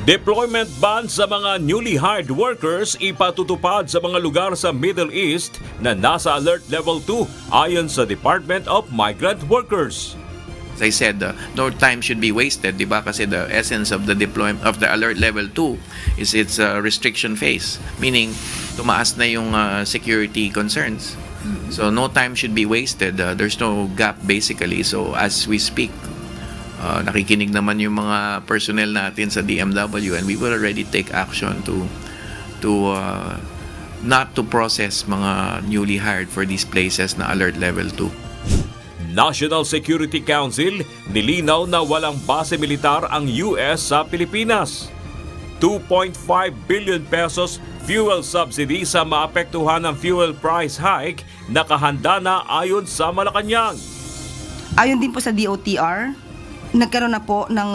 Deployment ban sa mga newly hired workers ipatutupad sa mga lugar sa Middle East na nasa Alert Level 2 ayon sa Department of Migrant Workers. As I said, no time should be wasted, di ba? Kasi the essence of the deployment of the Alert Level 2 is its restriction phase, meaning tumaas na yung security concerns. So no time should be wasted. There's no gap basically. So as we speak, nakikinig naman yung mga personnel natin sa DMW, and we will already take action to not to process mga newly hired for these places na Alert Level 2. National Security Council nilinaw na walang base militar ang US sa Pilipinas. 2.5 billion pesos fuel subsidy sa maapektuhan ng fuel price hike nakahanda na ayon sa Malacanang. Ayon din po sa DOTR, nagkaroon na po ng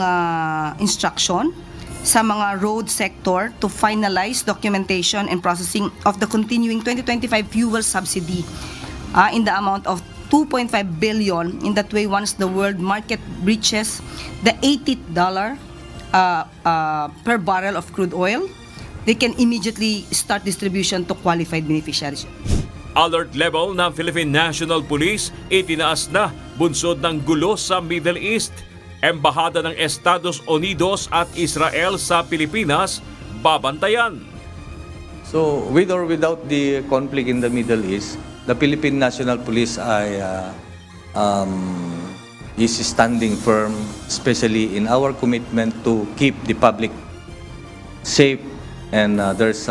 instruction sa mga road sector to finalize documentation and processing of the continuing 2025 fuel subsidy in the amount of 2.5 billion. In that way, once the world market reaches the $80 per barrel of crude oil, they can immediately start distribution to qualified beneficiaries. Alert level ng Philippine National Police itinaas na bunsod ng gulo sa Middle East. Embahada ng Estados Unidos at Israel sa Pilipinas babantayan. So, with or without the conflict in the Middle East, the Philippine National Police is standing firm, especially in our commitment to keep the public safe, and there's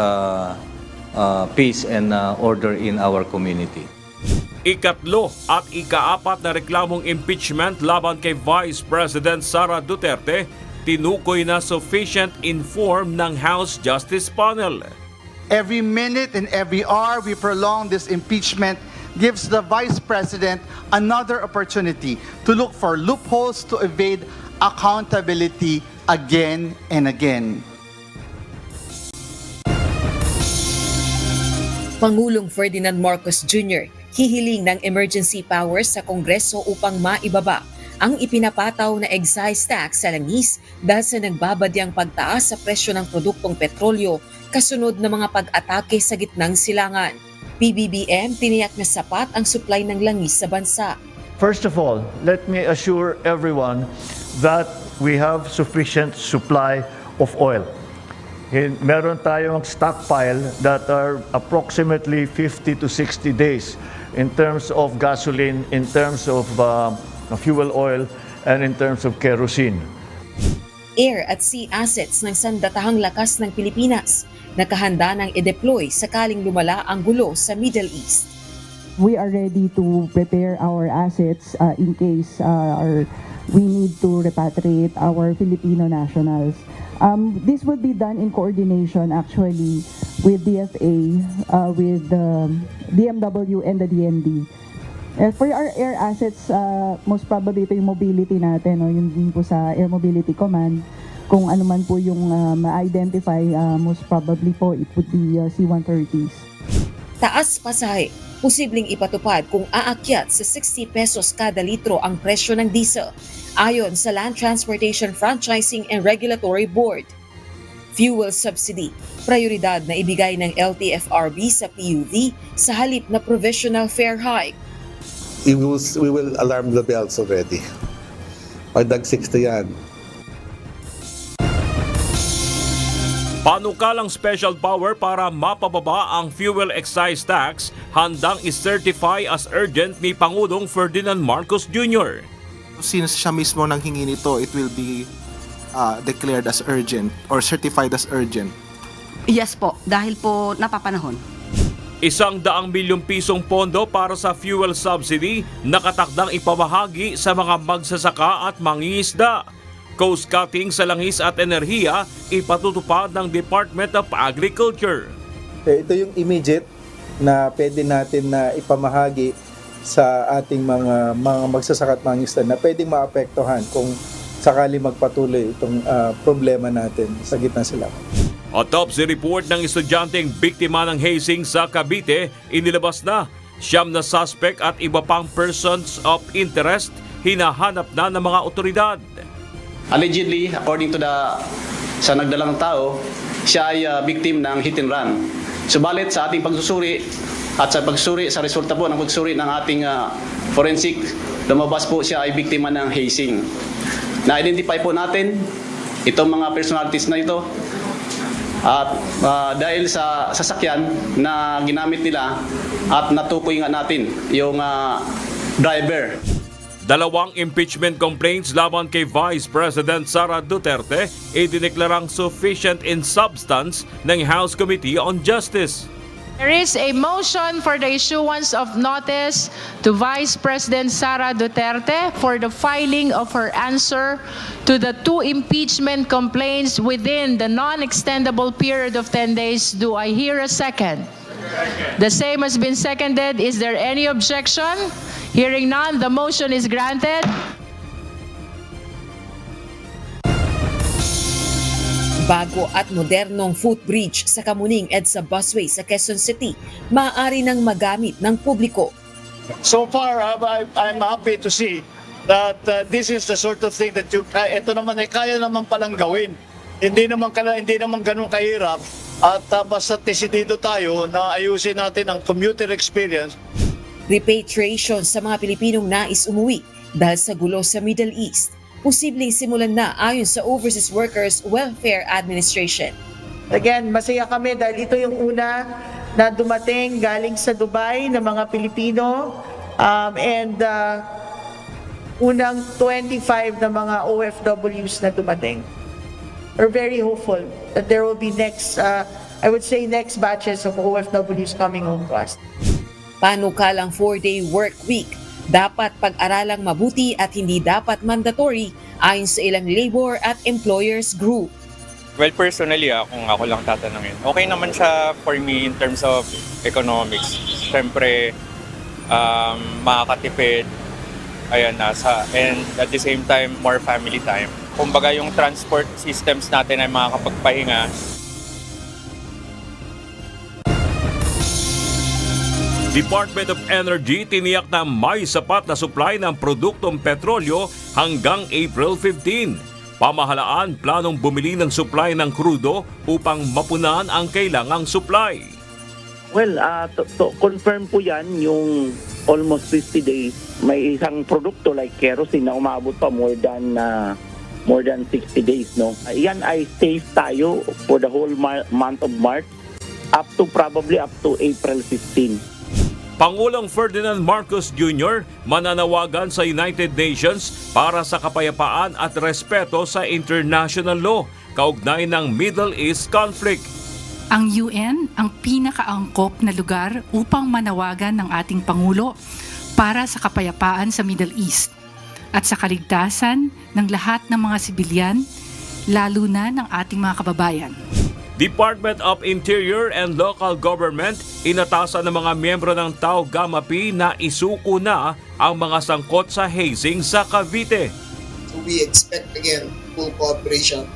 peace and order in our community. Ikatlo at ikaapat na reklamong impeachment laban kay Vice President Sara Duterte tinukoy na sufficient inform ng House Justice Panel. Every minute and every hour we prolong this impeachment gives the Vice President another opportunity to look for loopholes to evade accountability again and again. Pangulong Ferdinand Marcos Jr. hihiling ng emergency powers sa Kongreso upang maibaba ang ipinapataw na excise tax sa langis dahil sa nagbabadyang pagtaas sa presyo ng produktong petrolyo kasunod ng mga pag-atake sa gitnang silangan. PBBM tiniyak na sapat ang supply ng langis sa bansa. First of all, let me assure everyone that we have sufficient supply of oil. Meron tayong stockpile that are approximately 50 to 60 days in terms of gasoline, in terms of fuel oil, and in terms of kerosene. Air at sea assets ng sandatahang lakas ng Pilipinas nakahanda ng i-deploy sakaling lumala ang gulo sa Middle East. We are ready to prepare our assets in case we need to repatriate our Filipino nationals. This will be done in coordination actually with DFA, with DMW and the DND. For our air assets, most probably ito yung mobility natin, no? Yun din po sa Air Mobility Command. Kung ano man po yung ma-identify, most probably po it would be C-130s. Taas pasahe, posibleng ipatupad kung aakyat sa 60 pesos kada litro ang presyo ng diesel, ayon sa Land Transportation Franchising and Regulatory Board. Fuel subsidy, prioridad na ibigay ng LTFRB sa PUV sa halip na provisional fare hike. We will alarm the bells already. Pagdag 60 yan. Panukalang special power para mapababa ang fuel excise tax handang i-certify as urgent ni Pangulong Ferdinand Marcos Jr. Since siya mismo nang hingi nito, it will be declared as urgent or certified as urgent. Yes po, dahil po napapanahon. 100 milyong pisong pondo para sa fuel subsidy nakatakdang ipamahagi sa mga magsasaka at mangingisda. Coast cutting sa langis at enerhiya ipatutupad ng Department of Agriculture. Ito yung immediate na pwede natin na ipamahagi sa ating mga magsasaka at mangingisda na pwedeng maapektuhan kung sakali magpatuloy itong problema natin sa gitna silangan. Autopsy report ng estudyanteng biktima ng hazing sa Cavite inilabas na. 9 na suspect at iba pang persons of interest hinahanap na ng mga otoridad. Allegedly, according to the sa nagdalang tao, siya ay victim ng hit and run. Subalit sa ating pagsusuri at sa pagsusuri sa resulta po ng pagsusuri ng ating forensic, lumabas po siya ay biktima ng hazing. Na-identify po natin itong mga personalities na ito at dahil sa sasakyan na ginamit nila at natukoy nga natin yung driver. Dalawang impeachment complaints laban kay Vice President Sara Duterte idineklarang sufficient in substance ng House Committee on Justice. There is a motion for the issuance of notice to Vice President Sara Duterte for the filing of her answer to the 2 impeachment complaints within the non-extendable period of 10 days. Do I hear a second? The same has been seconded. Is there any objection? Hearing none, the motion is granted. Bago at modernong footbridge sa Kamuning EDSA Busway sa Quezon City, maaari nang magamit ng publiko. So far, I'm happy to see that this is the sort of thing that ito naman ay kaya naman palang gawin. Hindi naman ganun kahirap at basta desidido tayo na ayusin natin ang commuter experience. Repatriation sa mga Pilipinong nais umuwi dahil sa gulo sa Middle East. Posibleng simulan na ayon sa Overseas Workers Welfare Administration. Again, masaya kami dahil ito yung una na dumating galing sa Dubai ng mga Pilipino and unang 25 na mga OFWs na dumating. We're very hopeful that there will be next batches of OFWs coming home to us. Panukalang 4-day work week. Dapat pag-aralang mabuti at hindi dapat mandatory ayon sa ilang labor at employers group. Well, personally, kung ako lang tatanungin, okay naman siya for me in terms of economics. Siyempre, makakatipid, and at the same time, more family time. Kumbaga yung transport systems natin ay makakapagpahinga. Department of Energy tiniyak na may sapat na supply ng produktong petrolyo hanggang April 15. Pamahalaan planong bumili ng supply ng krudo upang mapunan ang kailangang supply. Well, to confirm po yan yung almost 50 days. May isang produkto like kerosene na umabot pa more than 60 days. No? Yan ay safe tayo for the whole month of March probably up to April 15. Pangulong Ferdinand Marcos Jr. mananawagan sa United Nations para sa kapayapaan at respeto sa international law kaugnay ng Middle East conflict. Ang UN ang pinakaangkop na lugar upang manawagan ng ating Pangulo para sa kapayapaan sa Middle East at sa kaligtasan ng lahat ng mga sibilyan, lalo na ng ating mga kababayan. Department of Interior and Local Government inatasan ng mga miyembro ng Tau Gamma Pi na isuko na ang mga sangkot sa hazing sa Cavite. So we expect again full cooperation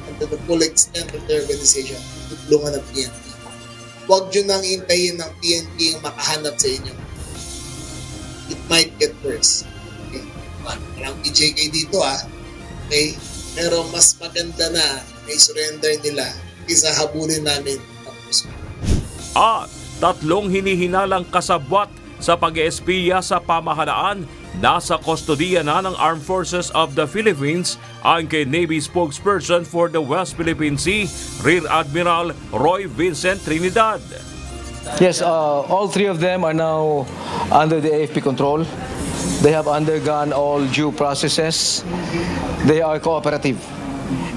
and to the full extent of the organization, tutulungan ng PNP. Huwag nyo nang intayin ng PNP ang makahanap sa inyo. It might get worse. Okay? Parang PJK dito Okay? Pero mas maganda na may surrender nila kaysa habulin namin. At 3 hinihinalang kasabwat sa pag-espiya sa pamahalaan nasa kustodiya na ng Armed Forces of the Philippines ayon kay Navy spokesperson for the West Philippine Sea, Rear Admiral Roy Vincent Trinidad. Yes, all 3 of them are now under the AFP control. They have undergone all due processes. They are cooperative.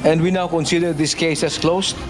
And we now consider this case as closed.